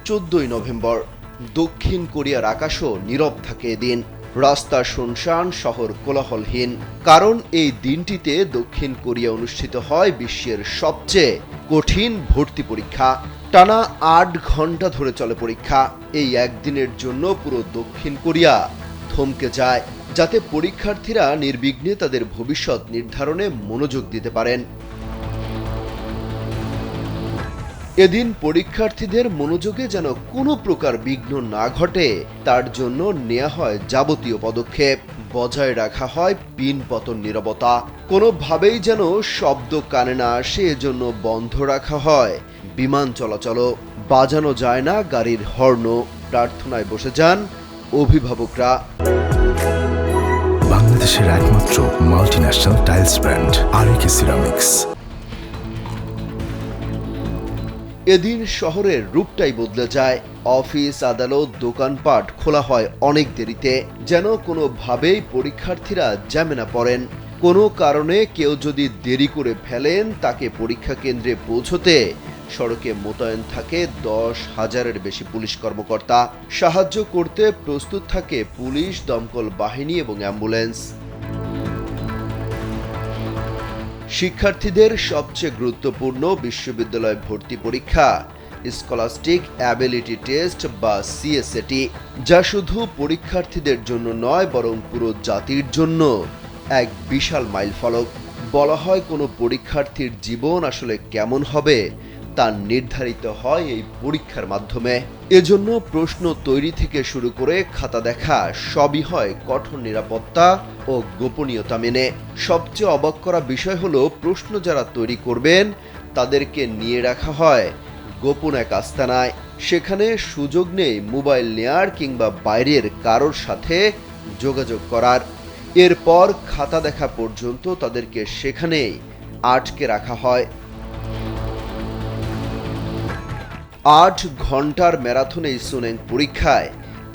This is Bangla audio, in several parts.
14ই নভেম্বর। দক্ষিণ কোরিয়ার আকাশও নীরব থাকে এদিন। রাস্তা শুনশান, শহর কোলাহলহীন। কারণ এই দিনটিতে দক্ষিণ কোরিয়া অনুষ্ঠিত হয় বিশ্বের সবচেয়ে কঠিন ভর্তি পরীক্ষা। টানা 8 ঘন্টা ধরে চলে পরীক্ষা। এই একদিনের জন্য পুরো দক্ষিণ কোরিয়া থমকে যায়, যাতে পরীক্ষার্থীরা নির্বিঘ্নে তাদের ভবিষ্যৎ নির্ধারণে মনোযোগ দিতে পারেন। এদিন পরীক্ষার্থীদের মনোযোগে যেন কোনো প্রকার বিঘ্ন না ঘটে, তার জন্য নেওয়া হয় যাবতীয় পদক্ষেপ। বজায় রাখা হয় পিন পতন নীরবতা। কোনোভাবেই যেন শব্দ কানে না আসে, এজন্য বন্ধ রাখা হয় বিমান চলাচলও। বাজানো যায় না গাড়ির হর্ন। প্রার্থনায় বসে যান অভিভাবকরা। বাংলাদেশের একমাত্র মাল্টিন্যাশনাল টাইলস ব্র্যান্ড আরএকে সিরামিক্স। এদিন শহরের রূপটাই বদলে যায়। অফিস, আদালত, দোকানপাট খোলা হয় অনেক দেরিতে, যেন কোনোভাবেই পরীক্ষার্থীরা জ্যামে না পড়েন। কোনো কারণে কেউ যদি দেরি করে ফেলেন, তাকে পরীক্ষা কেন্দ্রে পৌঁছতে সড়কে মোতায়েন থাকে 10,000-এর বেশি পুলিশ কর্মকর্তা। সাহায্য করতে প্রস্তুত থাকে পুলিশ, দমকল বাহিনী এবং অ্যাম্বুলেন্স। শিক্ষার্থীদের সবচেয়ে গুরুত্বপূর্ণ বিশ্ববিদ্যালয় ভর্তি পরীক্ষা স্কলাস্টিক অ্যাবিলিটি টেস্ট বা সিএসএটি, যা শুধু পরীক্ষার্থীদের জন্য নয়, বরং পুরো জাতির জন্য এক বিশাল মাইলফলক। বলা হয় কোনো পরীক্ষার্থীর জীবন আসলে কেমন হবে তা নির্ধারিত হয় এই পরীক্ষার মাধ্যমে। এজন্য প্রশ্ন তৈরি থেকে শুরু করে খাতা দেখা সবই হয় কঠোর নিরাপত্তা ও গোপনীয়তা মেনে। সবচেয়ে অবাক করা বিষয় হলো, প্রশ্ন যারা তৈরি করবেন তাদেরকে নিয়ে রাখা হয় গোপন এক আস্তানায়। সেখানে সুযোগ নেই মোবাইল নেয়ার কিংবা বাইরের কারোর সাথে যোগাযোগ করার। এরপর খাতা দেখা পর্যন্ত তাদেরকে সেখানেই আটকে রাখা হয়। 8 ঘন্টার ম্যারাথন এই সুনেং পরীক্ষায়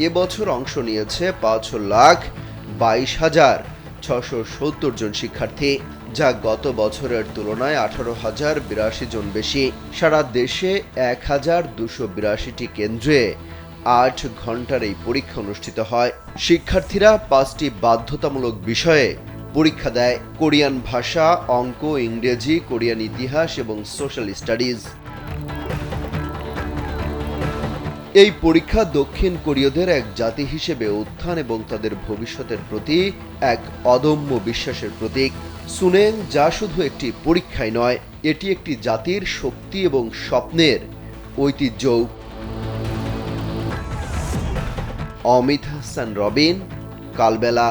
এবছর অংশ নিয়েছে 5,22,670 জন শিক্ষার্থী, যা গত বছরের তুলনায় 18,082 জন বেশি। সারা দেশে 1,282টি কেন্দ্রে 8 ঘন্টার এই পরীক্ষা অনুষ্ঠিত হয়। শিক্ষার্থীরা 5টি বাধ্যতামূলক বিষয়ে পরীক্ষা দেয়: কোরিয়ান ভাষা, অঙ্ক, ইংরেজি, কোরিয়ান ইতিহাস এবং সোশ্যাল স্টাডিজ। এই পরীক্ষা দক্ষিণ কোরীয়দের এক জাতি হিসেবে উত্থান এবং তাদের ভবিষ্যতের প্রতি এক অদম্য বিশ্বাসের প্রতীক। সুনেং যা শুধু একটি পরীক্ষাই নয়, এটি একটি জাতির শক্তি এবং স্বপ্নের ঐতিহ্য। অমিত হাসান রবিন, কালবেলা।